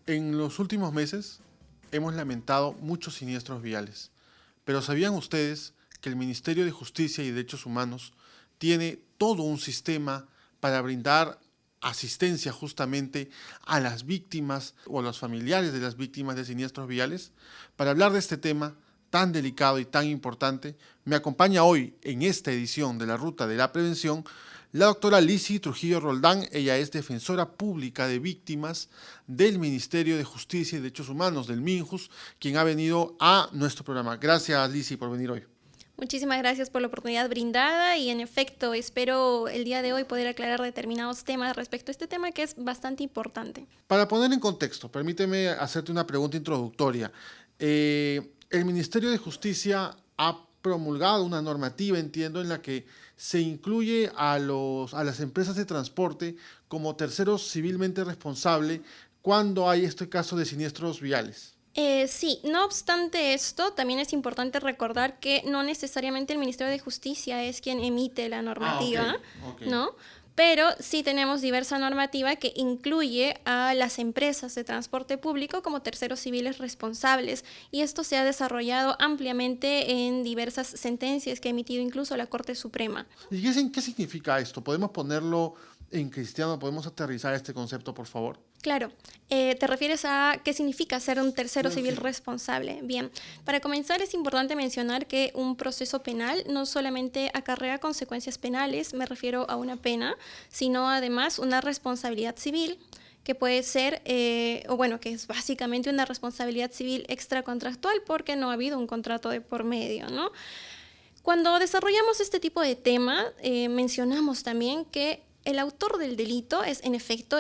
En los últimos meses hemos lamentado muchos siniestros viales, pero ¿sabían ustedes que el Ministerio de Justicia y Derechos Humanos tiene todo un sistema para brindar asistencia justamente a las víctimas o a los familiares de las víctimas de siniestros viales? Para hablar de este tema tan delicado y tan importante, me acompaña hoy en esta edición de la Ruta de la Prevención la doctora Lizzy Trujillo Roldán. Ella es defensora pública de víctimas del Ministerio de Justicia y Derechos Humanos, del MINJUS, quien ha venido a nuestro programa. Gracias, Lizzy, por venir hoy. Muchísimas gracias por la oportunidad brindada y en efecto espero el día de hoy poder aclarar determinados temas respecto a este tema que es bastante importante. Para poner en contexto, permíteme hacerte una pregunta introductoria. El Ministerio de Justicia ha promulgado una normativa, entiendo, en la que se incluye a las empresas de transporte como terceros civilmente responsables cuando hay este caso de siniestros viales. Sí, no obstante esto, también es importante recordar que no necesariamente el Ministerio de Justicia es quien emite la normativa, ok. ¿no? Pero sí tenemos diversa normativa que incluye a las empresas de transporte público como terceros civiles responsables, y esto se ha desarrollado ampliamente en diversas sentencias que ha emitido incluso la Corte Suprema. ¿Y qué significa esto? ¿Podemos ponerlo en cristiano? ¿Podemos aterrizar este concepto, por favor? Claro, ¿te refieres a qué significa ser un tercero civil Sí. responsable? Bien, para comenzar es importante mencionar que un proceso penal no solamente acarrea consecuencias penales, me refiero a una pena, sino además una responsabilidad civil, que puede ser, que es básicamente una responsabilidad civil extracontractual porque no ha habido un contrato de por medio, ¿no? Cuando desarrollamos este tipo de tema, mencionamos también que el autor del delito es en efecto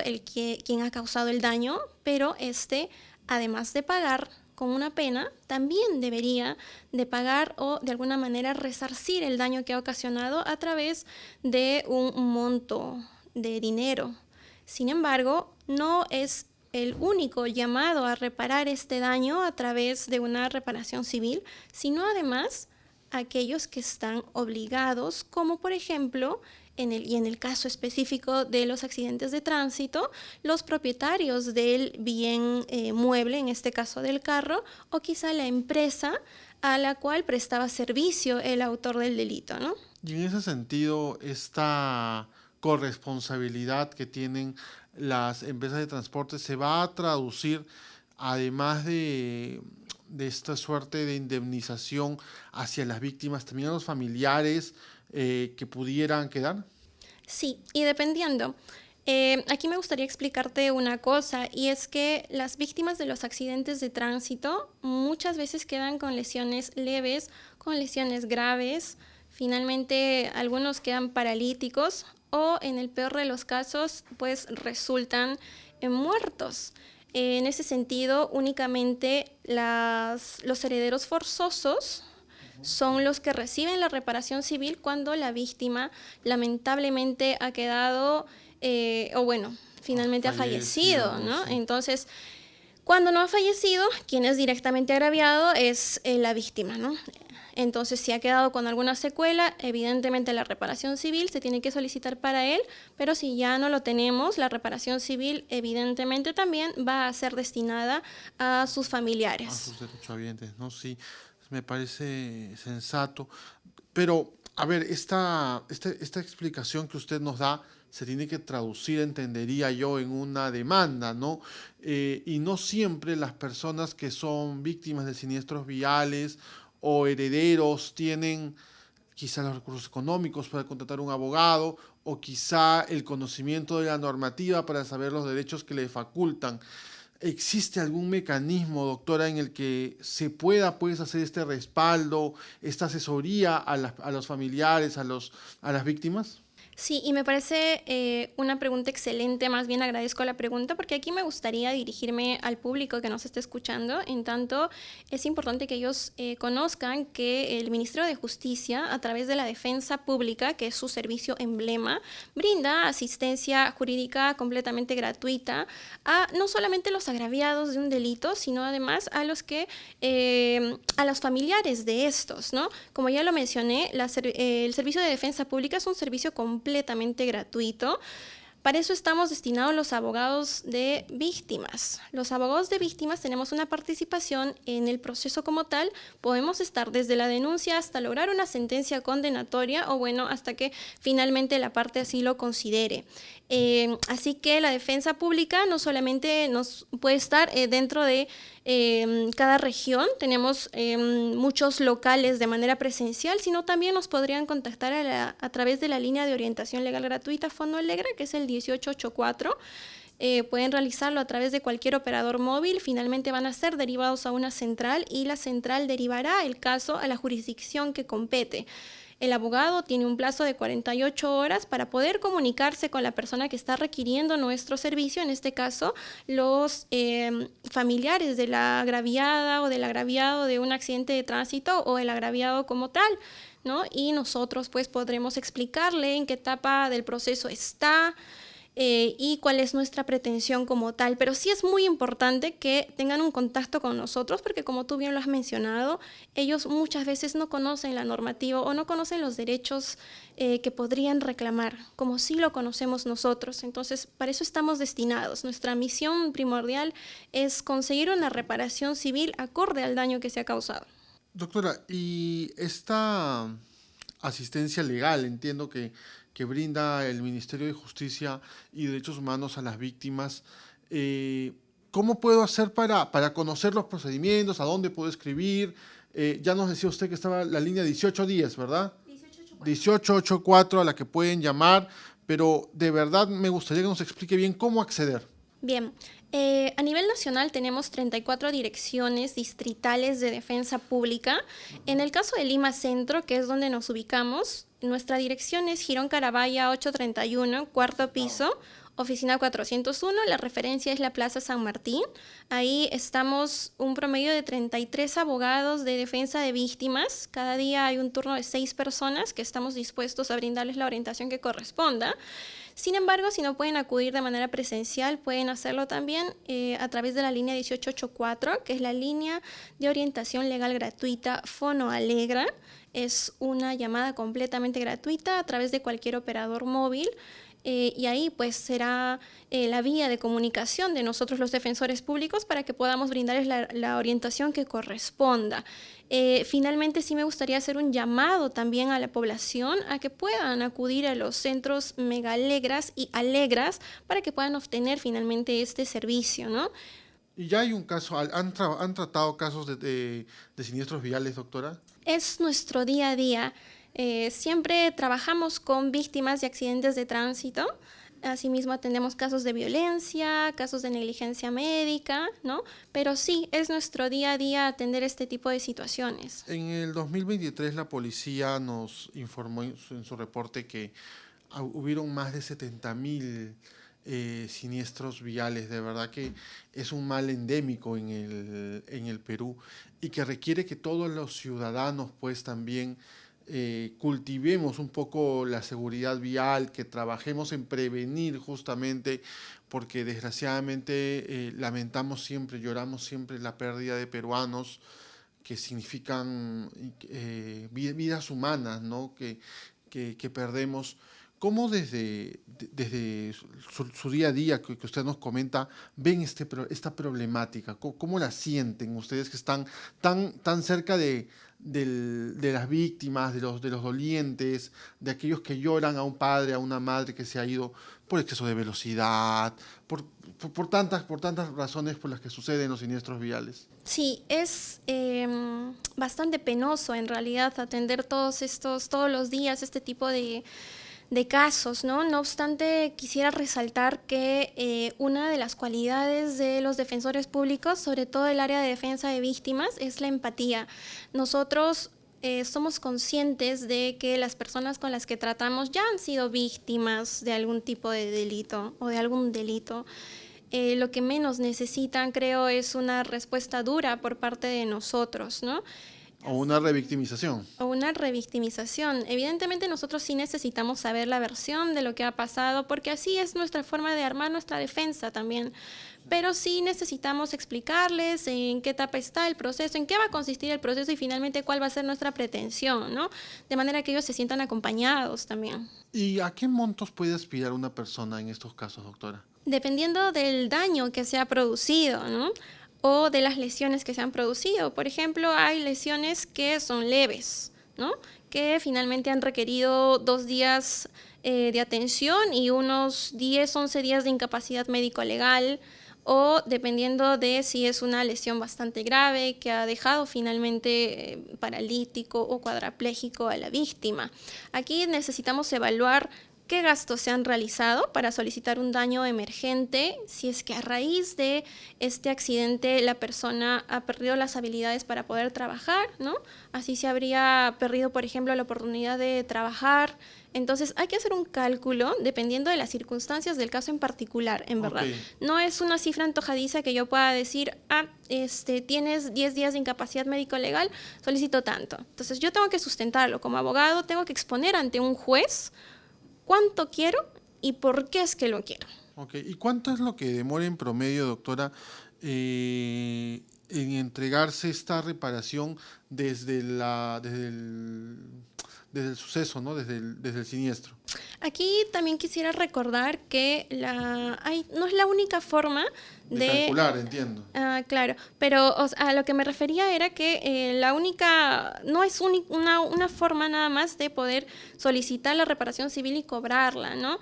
quien ha causado el daño, pero además de pagar con una pena, también debería de pagar o de alguna manera resarcir el daño que ha ocasionado a través de un monto de dinero. Sin embargo, no es el único llamado a reparar este daño a través de una reparación civil, sino además aquellos que están obligados, como por ejemplo, en el caso específico de los accidentes de tránsito, los propietarios del bien mueble, en este caso del carro, o quizá la empresa a la cual prestaba servicio el autor del delito, ¿no? Y en ese sentido, esta corresponsabilidad que tienen las empresas de transporte se va a traducir, además de esta suerte de indemnización hacia las víctimas, también a los familiares que pudieran quedar. Sí, y dependiendo. Aquí me gustaría explicarte una cosa, y es que las víctimas de los accidentes de tránsito muchas veces quedan con lesiones leves, con lesiones graves, finalmente algunos quedan paralíticos o en el peor de los casos pues resultan muertos. En ese sentido, únicamente los herederos forzosos son los que reciben la reparación civil cuando la víctima lamentablemente ha quedado, finalmente ha fallecido, ¿no? Sí. Entonces, cuando no ha fallecido, quien es directamente agraviado es la víctima, ¿no? Entonces, si ha quedado con alguna secuela, evidentemente la reparación civil se tiene que solicitar para él, pero si ya no lo tenemos, la reparación civil evidentemente también va a ser destinada a sus familiares. A sus derechohabientes, ¿no? Sí, me parece sensato. Pero, a ver, esta explicación que usted nos da se tiene que traducir, entendería yo, en una demanda, ¿no? Y no siempre las personas que son víctimas de siniestros viales o herederos tienen quizá los recursos económicos para contratar un abogado o quizá el conocimiento de la normativa para saber los derechos que le facultan. ¿Existe algún mecanismo, doctora, en el que se pueda pues, hacer este respaldo, esta asesoría a los familiares, a las víctimas? Sí, y me parece una pregunta excelente, más bien agradezco la pregunta, porque aquí me gustaría dirigirme al público que nos está escuchando. En tanto, es importante que ellos conozcan que el Ministerio de Justicia, a través de la Defensa Pública, que es su servicio emblema, brinda asistencia jurídica completamente gratuita a no solamente los agraviados de un delito, sino además a los a los familiares de estos, ¿no? Como ya lo mencioné, el Servicio de Defensa Pública es un servicio completamente gratuito Para eso estamos destinados los abogados de víctimas. Los abogados de víctimas tenemos una participación en el proceso como tal. Podemos estar desde la denuncia hasta lograr una sentencia condenatoria o bueno, hasta que finalmente la parte así lo considere. Así que la defensa pública no solamente nos puede estar dentro de cada región, tenemos muchos locales de manera presencial, sino también nos podrían contactar a través de la línea de orientación legal gratuita Fono Alegra, que es el 1884. Pueden realizarlo a través de cualquier operador móvil, finalmente van a ser derivados a una central y la central derivará el caso a la jurisdicción que compete. El abogado tiene un plazo de 48 horas para poder comunicarse con la persona que está requiriendo nuestro servicio, en este caso los familiares de la agraviada o del agraviado de un accidente de tránsito o el agraviado como tal, ¿no? Y nosotros pues podremos explicarle en qué etapa del proceso está, y cuál es nuestra pretensión como tal. Pero sí es muy importante que tengan un contacto con nosotros porque como tú bien lo has mencionado, ellos muchas veces no conocen la normativa o no conocen los derechos que podrían reclamar, como sí lo conocemos nosotros. Entonces, para eso estamos destinados. Nuestra misión primordial es conseguir una reparación civil acorde al daño que se ha causado. Doctora, y esta asistencia legal, entiendo que brinda el Ministerio de Justicia y Derechos Humanos a las víctimas, ¿cómo puedo hacer para conocer los procedimientos? ¿A dónde puedo escribir? Ya nos decía usted que estaba la línea 1810, ¿verdad? 1884 a la que pueden llamar, pero de verdad me gustaría que nos explique bien cómo acceder. Bien, a nivel nacional tenemos 34 direcciones distritales de defensa pública. En el caso de Lima Centro, que es donde nos ubicamos, nuestra dirección es Girón Carabaya 831, cuarto piso, oficina 401, la referencia es la Plaza San Martín. Ahí estamos un promedio de 33 abogados de defensa de víctimas. Cada día hay un turno de 6 personas que estamos dispuestos a brindarles la orientación que corresponda. Sin embargo, si no pueden acudir de manera presencial, pueden hacerlo también a través de la línea 1884, que es la línea de orientación legal gratuita Fono Alegra. Es una llamada completamente gratuita a través de cualquier operador móvil. Y ahí pues será la vía de comunicación de nosotros los defensores públicos para que podamos brindarles la orientación que corresponda. Finalmente sí me gustaría hacer un llamado también a la población a que puedan acudir a los centros Mega Alegras y Alegras para que puedan obtener finalmente este servicio, ¿no? Y ya hay un caso, ¿han tratado casos de siniestros viales, doctora? Es nuestro día a día. Siempre trabajamos con víctimas de accidentes de tránsito. Asimismo atendemos casos de violencia, casos de negligencia médica, ¿no? Pero sí, es nuestro día a día atender este tipo de situaciones. En el 2023 la policía nos informó en su reporte que hubieron más de 70.000 siniestros viales. De verdad que es un mal endémico en el Perú y que requiere que todos los ciudadanos pues también cultivemos un poco la seguridad vial, que trabajemos en prevenir justamente, porque desgraciadamente lamentamos siempre, lloramos siempre la pérdida de peruanos que significan vidas humanas, ¿no? que perdemos. ¿Cómo desde su día a día que usted nos comenta ven esta problemática? ¿Cómo la sienten ustedes que están tan cerca de las víctimas, de los dolientes, de aquellos que lloran a un padre, a una madre que se ha ido por exceso de velocidad, por tantas razones por las que suceden los siniestros viales? Sí, es bastante penoso en realidad atender todos los días este tipo de casos, ¿no? No obstante, quisiera resaltar que una de las cualidades de los defensores públicos, sobre todo el área de defensa de víctimas, es la empatía. Nosotros somos conscientes de que las personas con las que tratamos ya han sido víctimas de algún tipo de delito o de algún delito. Lo que menos necesitan, creo, es una respuesta dura por parte de nosotros, ¿no? O una revictimización. O una revictimización. Evidentemente nosotros sí necesitamos saber la versión de lo que ha pasado, porque así es nuestra forma de armar nuestra defensa también. Pero sí necesitamos explicarles en qué etapa está el proceso, en qué va a consistir el proceso y finalmente cuál va a ser nuestra pretensión, ¿no? De manera que ellos se sientan acompañados también. ¿Y a qué montos puede aspirar una persona en estos casos, doctora? Dependiendo del daño que se ha producido, ¿no? O de las lesiones que se han producido. Por ejemplo, hay lesiones que son leves, ¿no? Que finalmente han requerido 2 días de atención y unos 10, 11 días de incapacidad médico-legal, o dependiendo de si es una lesión bastante grave que ha dejado finalmente paralítico o cuadrapléjico a la víctima. Aquí necesitamos evaluar qué gastos se han realizado para solicitar un daño emergente, si es que a raíz de este accidente la persona ha perdido las habilidades para poder trabajar, ¿no? Así se habría perdido, por ejemplo, la oportunidad de trabajar. Entonces hay que hacer un cálculo dependiendo de las circunstancias del caso en particular, en verdad. Ok. No es una cifra antojadiza que yo pueda decir, tienes 10 días de incapacidad médico-legal, solicito tanto. Entonces yo tengo que sustentarlo como abogado, tengo que exponer ante un juez cuánto quiero y por qué es que lo quiero. Ok, ¿y cuánto es lo que demora en promedio, doctora, en entregarse esta reparación desde el suceso, ¿no? Desde el siniestro? Aquí también quisiera recordar que no es la única forma De calcular, entiendo. Claro, pero a lo que me refería era que no es una forma nada más de poder solicitar la reparación civil y cobrarla, ¿no?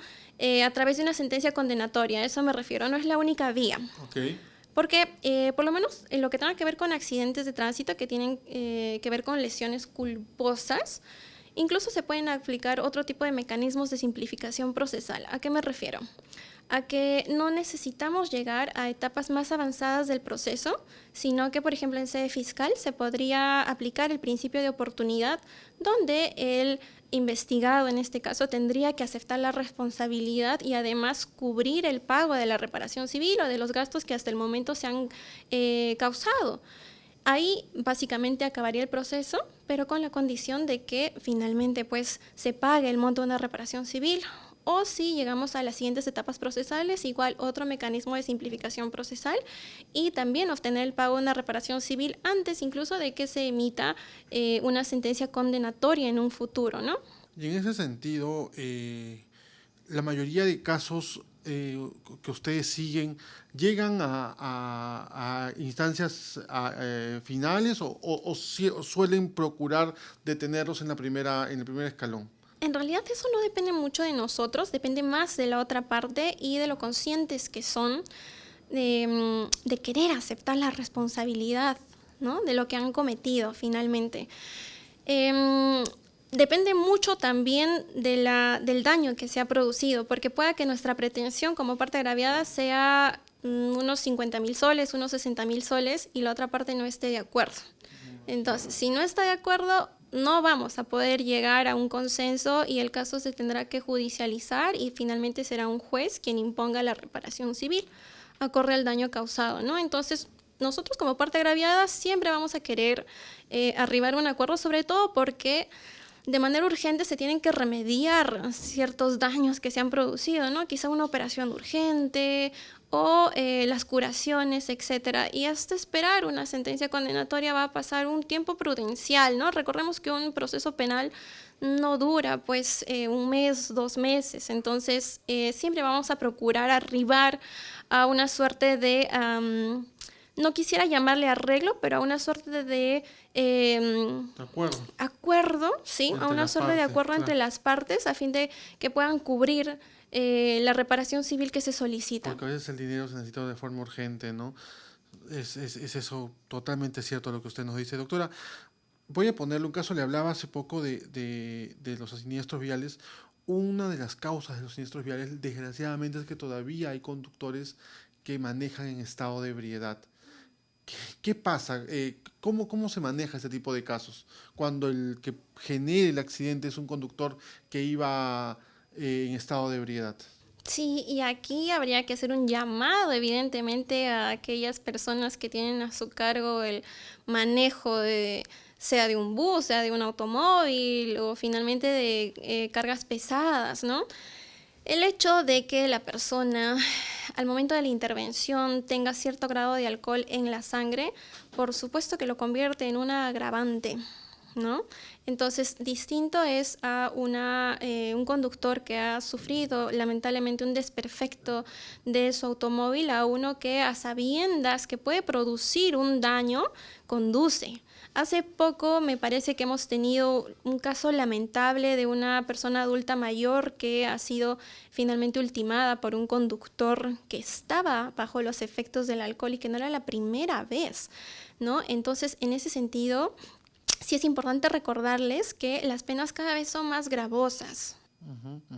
A través de una sentencia condenatoria, a eso me refiero, no es la única vía. Ok. Porque por lo menos en lo que tenga que ver con accidentes de tránsito que tienen que ver con lesiones culposas, incluso se pueden aplicar otro tipo de mecanismos de simplificación procesal. ¿A qué me refiero? A que no necesitamos llegar a etapas más avanzadas del proceso, sino que, por ejemplo, en sede fiscal se podría aplicar el principio de oportunidad, donde el investigado, en este caso, tendría que aceptar la responsabilidad y además cubrir el pago de la reparación civil o de los gastos que hasta el momento se han causado. Ahí básicamente acabaría el proceso, pero con la condición de que finalmente pues se pague el monto de una reparación civil. O si llegamos a las siguientes etapas procesales, igual otro mecanismo de simplificación procesal y también obtener el pago de una reparación civil antes incluso de que se emita una sentencia condenatoria en un futuro, ¿no? Y en ese sentido, la mayoría de casos que ustedes siguen llegan a instancias finales o suelen procurar detenerlos en el primer escalón. En realidad eso no depende mucho de nosotros, depende más de la otra parte y de lo conscientes que son de querer aceptar la responsabilidad, ¿no? De lo que han cometido finalmente. Depende mucho también del daño que se ha producido, porque pueda que nuestra pretensión como parte agraviada sea unos 50.000 soles, unos 60.000 soles y la otra parte no esté de acuerdo. Entonces, si no está de acuerdo, no vamos a poder llegar a un consenso y el caso se tendrá que judicializar y finalmente será un juez quien imponga la reparación civil acorde al daño causado, ¿no? Entonces, nosotros como parte agraviada siempre vamos a querer arribar a un acuerdo, sobre todo porque de manera urgente se tienen que remediar ciertos daños que se han producido, ¿no? Quizá una operación urgente o las curaciones, etcétera. Y hasta esperar una sentencia condenatoria va a pasar un tiempo prudencial, ¿no? Recordemos que un proceso penal no dura, pues, 1 mes, 2 meses. Entonces, siempre vamos a procurar arribar a una suerte de... no quisiera llamarle arreglo, pero a una suerte de acuerdo, ¿sí? A una suerte de acuerdo entre las partes a fin de que puedan cubrir la reparación civil que se solicita. Porque a veces el dinero se necesita de forma urgente, ¿no? Es eso totalmente cierto lo que usted nos dice. Doctora, voy a ponerle un caso. Le hablaba hace poco de los siniestros viales. Una de las causas de los siniestros viales, desgraciadamente, es que todavía hay conductores que manejan en estado de ebriedad. ¿Qué pasa? ¿Cómo se maneja este tipo de casos? Cuando el que genere el accidente es un conductor que iba en estado de ebriedad. Sí, y aquí habría que hacer un llamado, evidentemente, a aquellas personas que tienen a su cargo el manejo de, sea de un bus, sea de un automóvil o finalmente de cargas pesadas, ¿no? El hecho de que la persona al momento de la intervención tenga cierto grado de alcohol en la sangre, por supuesto que lo convierte en un agravante, ¿no? Entonces, distinto es a un conductor que ha sufrido lamentablemente un desperfecto de su automóvil a uno que a sabiendas que puede producir un daño, conduce. Hace poco me parece que hemos tenido un caso lamentable de una persona adulta mayor que ha sido finalmente ultimada por un conductor que estaba bajo los efectos del alcohol y que no era la primera vez, ¿no? Entonces, en ese sentido, sí es importante recordarles que las penas cada vez son más gravosas.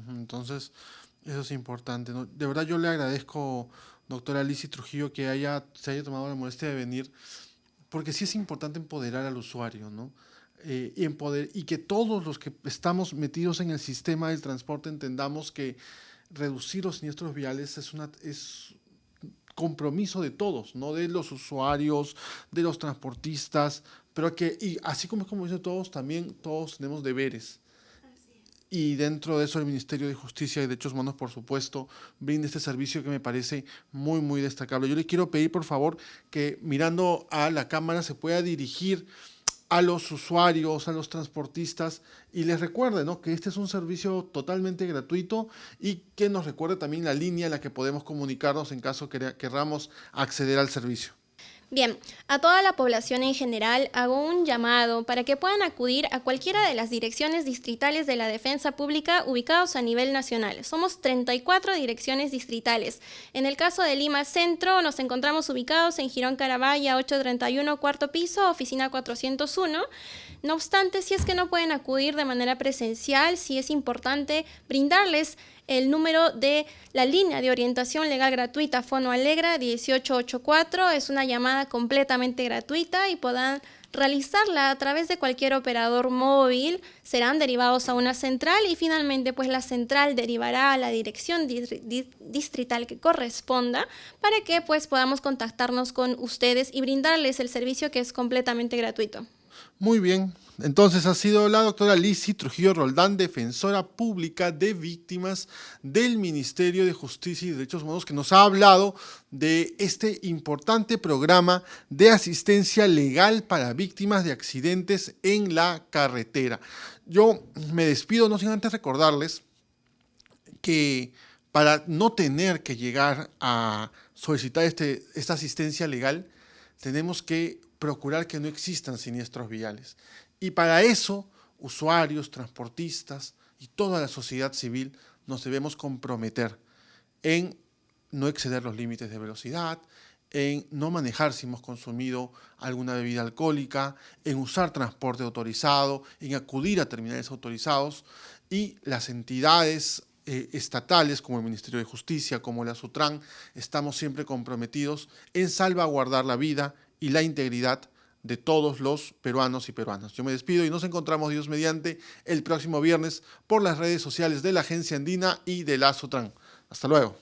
Entonces, eso es importante, ¿no? De verdad yo le agradezco, doctora Lizzy Trujillo, que se haya tomado la molestia de venir, porque sí es importante empoderar al usuario, ¿no? Y que todos los que estamos metidos en el sistema del transporte entendamos que reducir los siniestros viales es compromiso de todos, no de los usuarios, de los transportistas, pero y así como es compromiso de todos, también todos tenemos deberes. Y dentro de eso el Ministerio de Justicia y Derechos Humanos, por supuesto, brinda este servicio que me parece muy, muy destacable. Yo le quiero pedir, por favor, que mirando a la cámara se pueda dirigir a los usuarios, a los transportistas, y les recuerde, ¿no?, que este es un servicio totalmente gratuito y que nos recuerde también la línea en la que podemos comunicarnos en caso querramos acceder al servicio. Bien, a toda la población en general hago un llamado para que puedan acudir a cualquiera de las direcciones distritales de la Defensa Pública ubicados a nivel nacional. Somos 34 direcciones distritales. En el caso de Lima Centro, nos encontramos ubicados en Girón Carabaya 831, cuarto piso, oficina 401. No obstante, si es que no pueden acudir de manera presencial, sí es importante brindarles el número de la línea de orientación legal gratuita Fono Alegra 1884. Es una llamada completamente gratuita y podrán realizarla a través de cualquier operador móvil. Serán derivados a una central y finalmente pues la central derivará a la dirección distrital que corresponda para que pues podamos contactarnos con ustedes y brindarles el servicio que es completamente gratuito. Muy bien, entonces ha sido la doctora Lizzy Trujillo Roldán, defensora pública de víctimas del Ministerio de Justicia y Derechos Humanos, que nos ha hablado de este importante programa de asistencia legal para víctimas de accidentes en la carretera. Yo me despido, no sin antes recordarles que para no tener que llegar a solicitar esta asistencia legal, tenemos que procurar que no existan siniestros viales. Y para eso, usuarios, transportistas y toda la sociedad civil nos debemos comprometer en no exceder los límites de velocidad, en no manejar si hemos consumido alguna bebida alcohólica, en usar transporte autorizado, en acudir a terminales autorizados, y las entidades estatales como el Ministerio de Justicia, como la SUTRAN, estamos siempre comprometidos en salvaguardar la vida y la integridad de todos los peruanos y peruanas. Yo me despido y nos encontramos, Dios mediante, el próximo viernes por las redes sociales de la Agencia Andina y de la SUTRAN. Hasta luego.